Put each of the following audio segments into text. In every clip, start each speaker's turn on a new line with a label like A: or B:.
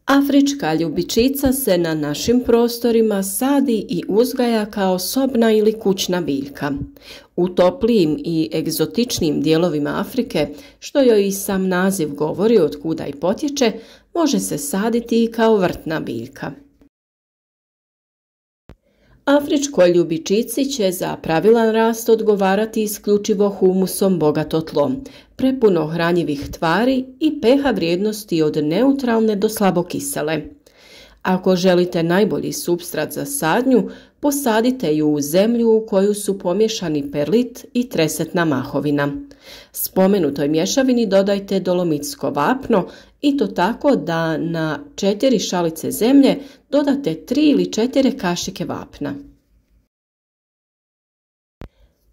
A: Afrička ljubičica se na našim prostorima sadi i uzgaja kao sobna ili kućna biljka. U toplijim i egzotičnim dijelovima Afrike, što joj i sam naziv govori od kuda i potječe, može se saditi i kao vrtna biljka. Afričkoj ljubičici će za pravilan rast odgovarati isključivo humusom bogato tlo, prepuno hranjivih tvari i pH vrijednosti od neutralne do slabokisele. Ako želite najbolji supstrat za sadnju, posadite ju u zemlju u koju su pomiješani perlit i tresetna mahovina. Spomenutoj mješavini dodajte dolomitsko vapno i to tako da na 4 šalice zemlje dodate 3 ili 4 kašike vapna.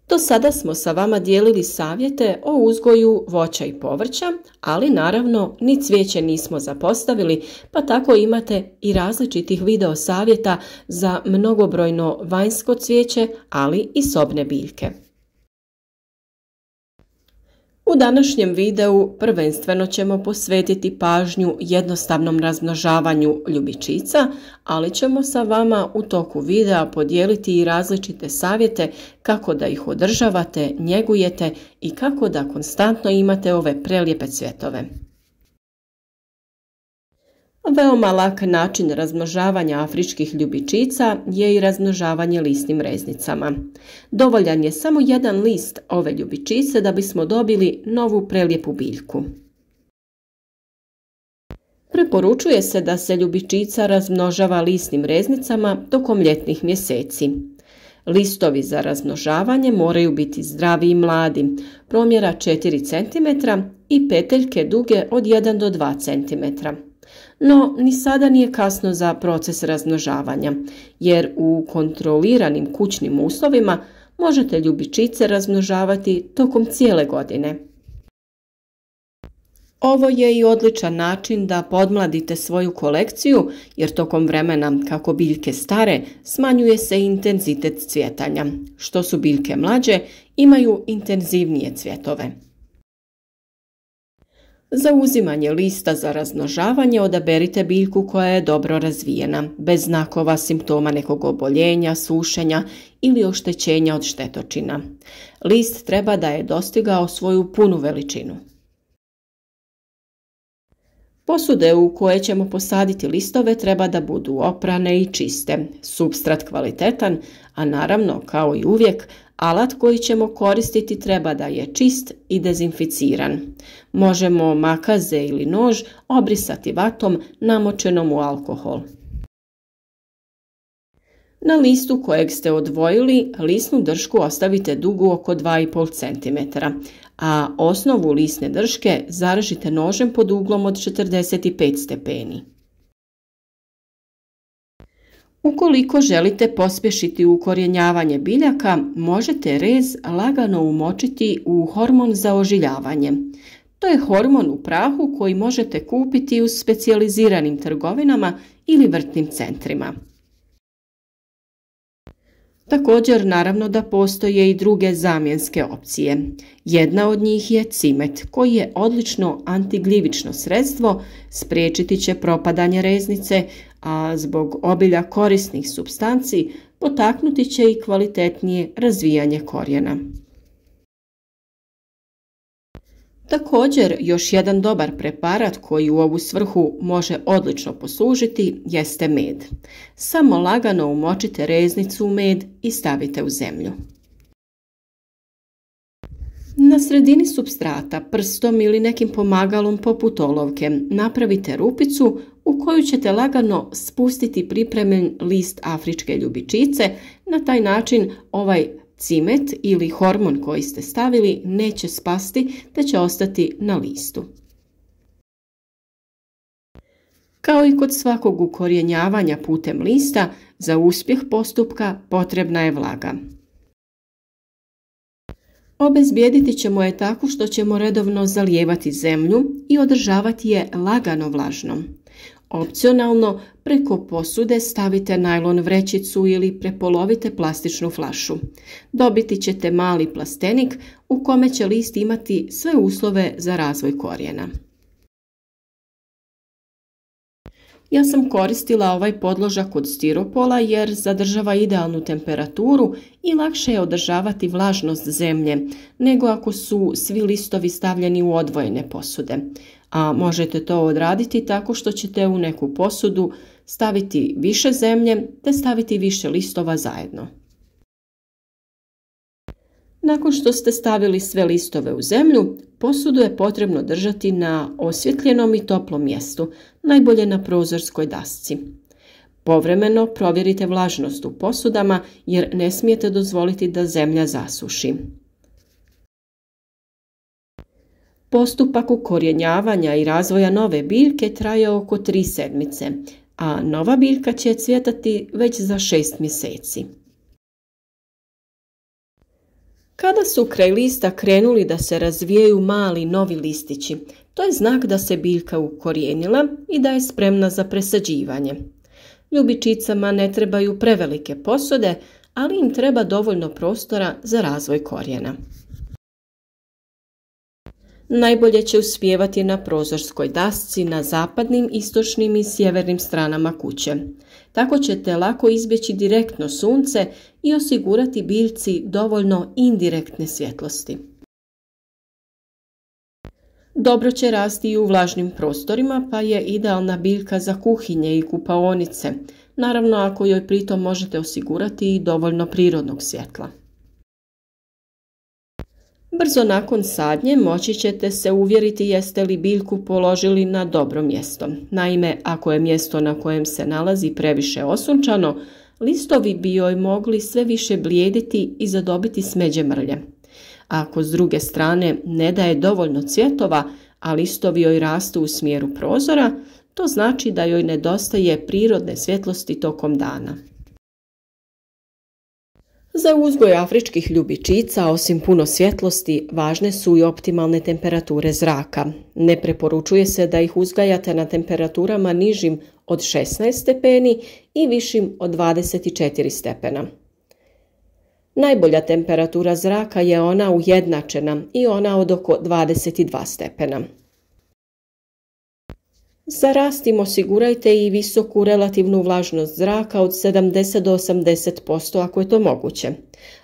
A: Do sada smo sa vama dijelili savjete o uzgoju voća i povrća, ali naravno ni cvijeće nismo zapostavili, pa tako imate i različitih video savjeta za mnogobrojno vanjsko cvijeće, ali i sobne biljke. U današnjem videu prvenstveno ćemo posvetiti pažnju jednostavnom razmnožavanju ljubičica, ali ćemo sa vama u toku videa podijeliti i različite savjete kako da ih održavate, njegujete i kako da konstantno imate ove prelijepe cvjetove. Veoma lak način razmnožavanja afričkih ljubičica je i razmnožavanje lisnim reznicama. Dovoljan je samo jedan list ove ljubičice da bismo dobili novu prelijepu biljku. Preporučuje se da se ljubičica razmnožava lisnim reznicama tokom ljetnih mjeseci. Listovi za razmnožavanje moraju biti zdravi i mladi, promjera 4 cm i peteljke duge od 1 do 2 cm. No, ni sada nije kasno za proces razmnožavanja, jer u kontroliranim kućnim uslovima možete ljubičice razmnožavati tokom cijele godine. Ovo je i odličan način da podmladite svoju kolekciju, jer tokom vremena kako biljke stare smanjuje se intenzitet cvjetanja. Što su biljke mlađe, imaju intenzivnije cvjetove. Za uzimanje lista za razmnožavanje odaberite biljku koja je dobro razvijena, bez znakova simptoma nekog oboljenja, sušenja ili oštećenja od štetočina. List treba da je dostigao svoju punu veličinu. Posude u koje ćemo posaditi listove treba da budu oprane i čiste, supstrat kvalitetan, a naravno, kao i uvijek, alat koji ćemo koristiti treba da je čist i dezinficiran. Možemo makaze ili nož obrisati vatom namočenom u alkohol. Na listu kojeg ste odvojili, lisnu dršku ostavite dugu oko 2,5 cm, a osnovu lisne drške zarežite nožem pod uglom od 45 stepeni. Ukoliko želite pospješiti ukorijenjavanje biljaka, možete rez lagano umočiti u hormon za ožiljavanje. To je hormon u prahu koji možete kupiti u specijaliziranim trgovinama ili vrtnim centrima. Također, naravno da postoje i druge zamjenske opcije. Jedna od njih je cimet, koji je odlično antigljivično sredstvo, spriječiti će propadanje reznice, a zbog obilja korisnih supstanci potaknuti će i kvalitetnije razvijanje korijena. Također, još jedan dobar preparat koji u ovu svrhu može odlično poslužiti jeste med. Samo lagano umočite reznicu u med i stavite u zemlju. Na sredini supstrata prstom ili nekim pomagalom poput olovke napravite rupicu u koju ćete lagano spustiti pripremljen list afričke ljubičice. Na taj način ovaj cimet ili hormon koji ste stavili neće spasti, te će ostati na listu. Kao i kod svakog ukorijenjavanja putem lista, za uspjeh postupka potrebna je vlaga. Obezbijediti ćemo je tako što ćemo redovno zalijevati zemlju i održavati je lagano vlažnom. Opcionalno, preko posude stavite najlon vrećicu ili prepolovite plastičnu flašu. Dobiti ćete mali plastenik u kome će list imati sve uslove za razvoj korijena. Ja sam koristila ovaj podložak od stiropola jer zadržava idealnu temperaturu i lakše je održavati vlažnost zemlje nego ako su svi listovi stavljeni u odvojene posude. A možete to odraditi tako što ćete u neku posudu staviti više zemlje te staviti više listova zajedno. Nakon što ste stavili sve listove u zemlju, posudu je potrebno držati na osvjetljenom i toplom mjestu, najbolje na prozorskoj dasci. Povremeno provjerite vlažnost u posudama jer ne smijete dozvoliti da zemlja zasuši. Postupak ukorijenjavanja i razvoja nove biljke traje oko 3 sedmice, a nova biljka će cvjetati već za 6 mjeseci. Kada su kraj lista krenuli da se razvijaju mali novi listići, to je znak da se biljka ukorijenila i da je spremna za presađivanje. Ljubičicama ne trebaju prevelike posude, ali im treba dovoljno prostora za razvoj korijena. Najbolje će uspijevati na prozorskoj dasci na zapadnim, istočnim i sjevernim stranama kuće. Tako ćete lako izbjeći direktno sunce i osigurati biljci dovoljno indirektne svjetlosti. Dobro će rasti i u vlažnim prostorima, pa je idealna biljka za kuhinje i kupaonice, naravno ako joj pritom možete osigurati i dovoljno prirodnog svjetla. Brzo nakon sadnje moći ćete se uvjeriti jeste li biljku položili na dobro mjesto. Naime, ako je mjesto na kojem se nalazi previše osunčano, listovi bi joj mogli sve više blijediti i zadobiti smeđe mrlje. Ako s druge strane ne daje dovoljno cvjetova, a listovi joj rastu u smjeru prozora, to znači da joj nedostaje prirodne svjetlosti tokom dana. Za uzgoj afričkih ljubičica, osim puno svjetlosti, važne su i optimalne temperature zraka. Ne preporučuje se da ih uzgajate na temperaturama nižim od 16 stepeni i višim od 24 stepena. Najbolja temperatura zraka je ona ujednačena i ona od oko 22 stepena. Za rast im osigurajte i visoku relativnu vlažnost zraka od 70 do 80% ako je to moguće,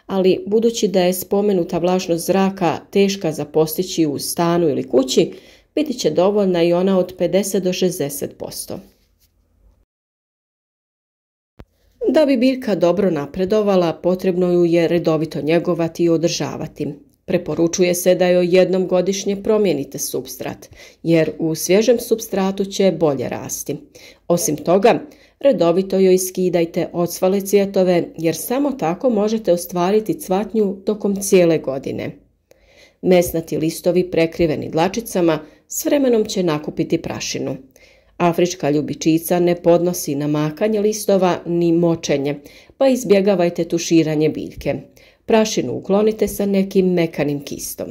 A: ali budući da je spomenuta vlažnost zraka teška za postići u stanu ili kući, biti će dovoljna i ona od 50 do 60%. Da bi biljka dobro napredovala, potrebno ju je redovito njegovati i održavati. Preporučuje se da joj jednom godišnje promijenite supstrat, jer u svježem supstratu će bolje rasti. Osim toga, redovito joj skidajte ocvale cvjetove, jer samo tako možete ostvariti cvatnju tokom cijele godine. Mesnati listovi prekriveni dlačicama s vremenom će nakupiti prašinu. Afrička ljubičica ne podnosi namakanje listova ni močenje, pa izbjegavajte tuširanje biljke. Prašinu uklonite sa nekim mekanim kistom.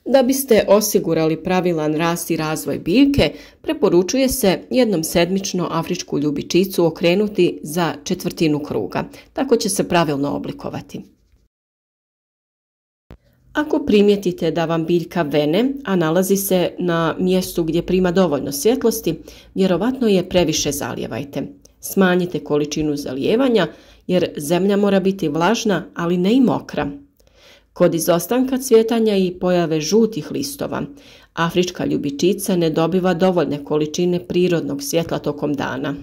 A: Da biste osigurali pravilan rast i razvoj biljke, preporučuje se jednom sedmično afričku ljubičicu okrenuti za četvrtinu kruga, tako će se pravilno oblikovati. Ako primijetite da vam biljka vene, a nalazi se na mjestu gdje prima dovoljno svjetlosti, vjerovatno je previše zalijevajte. Smanjite količinu zalijevanja jer zemlja mora biti vlažna, ali ne i mokra. Kod izostanka cvjetanja i pojave žutih listova, afrička ljubičica ne dobiva dovoljne količine prirodnog svjetla tokom dana.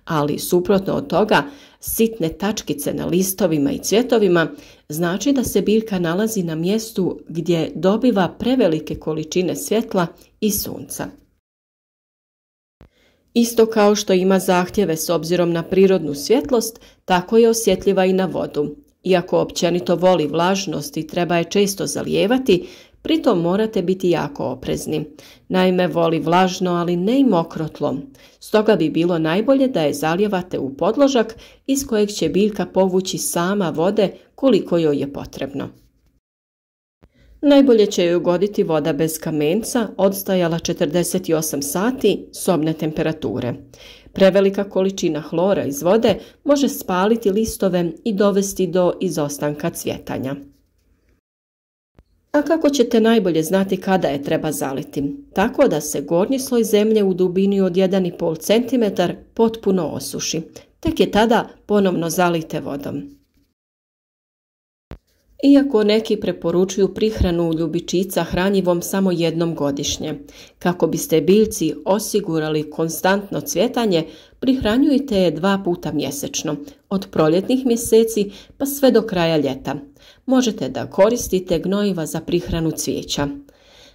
A: Ali suprotno od toga, sitne tačkice na listovima i cvjetovima znači da se biljka nalazi na mjestu gdje dobiva prevelike količine svjetla i sunca. Isto kao što ima zahtjeve s obzirom na prirodnu svjetlost, tako je osjetljiva i na vodu. Iako općenito voli vlažnost i treba je često zalijevati, pritom morate biti jako oprezni. Naime, voli vlažno, ali ne i mokro tlo. Stoga bi bilo najbolje da je zalijevate u podložak iz kojeg će biljka povući sama vode koliko joj je potrebno. Najbolje će joj goditi voda bez kamenca, odstajala 48 sati, sobne temperature. Prevelika količina hlora iz vode može spaliti listove i dovesti do izostanka cvjetanja. A kako ćete najbolje znati kada je treba zaliti? Tako da se gornji sloj zemlje u dubini od 1,5 cm potpuno osuši. Tek je tada ponovno zalijte vodom. Iako neki preporučuju prihranu ljubičica hranjivom samo jednom godišnje, kako biste biljci osigurali konstantno cvjetanje, prihranjujte je 2 puta mjesečno, od proljetnih mjeseci pa sve do kraja ljeta. Možete da koristite gnojiva za prihranu cvijeća.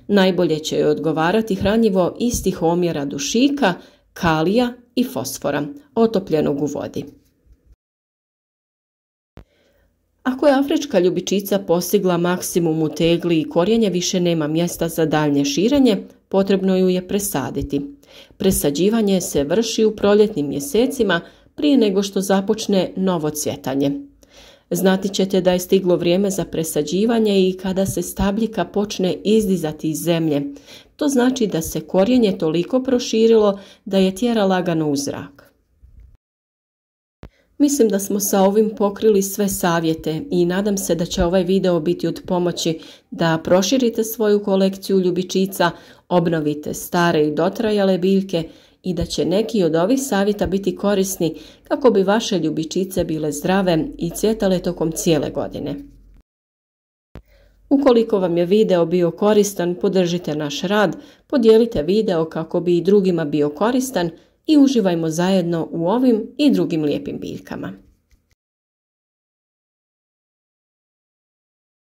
A: Najbolje će joj odgovarati hranjivo istih omjera dušika, kalija i fosfora, otopljenog u vodi. Ako je afrička ljubičica postigla maksimum u tegli i korijenje više nema mjesta za daljnje širenje, potrebno ju je presaditi. Presađivanje se vrši u proljetnim mjesecima prije nego što započne novo cvjetanje. Znati ćete da je stiglo vrijeme za presađivanje i kada se stabljika počne izdizati iz zemlje. To znači da se korijenje toliko proširilo da je tjera lagano u zrak. Mislim da smo sa ovim pokrili sve savjete i nadam se da će ovaj video biti od pomoći da proširite svoju kolekciju ljubičica, obnovite stare i dotrajale biljke i da će neki od ovih savjeta biti korisni kako bi vaše ljubičice bile zdrave i cvjetale tokom cijele godine. Ukoliko vam je video bio koristan, podržite naš rad, podijelite video kako bi i drugima bio koristan i uživajmo zajedno u ovim i drugim lijepim biljkama.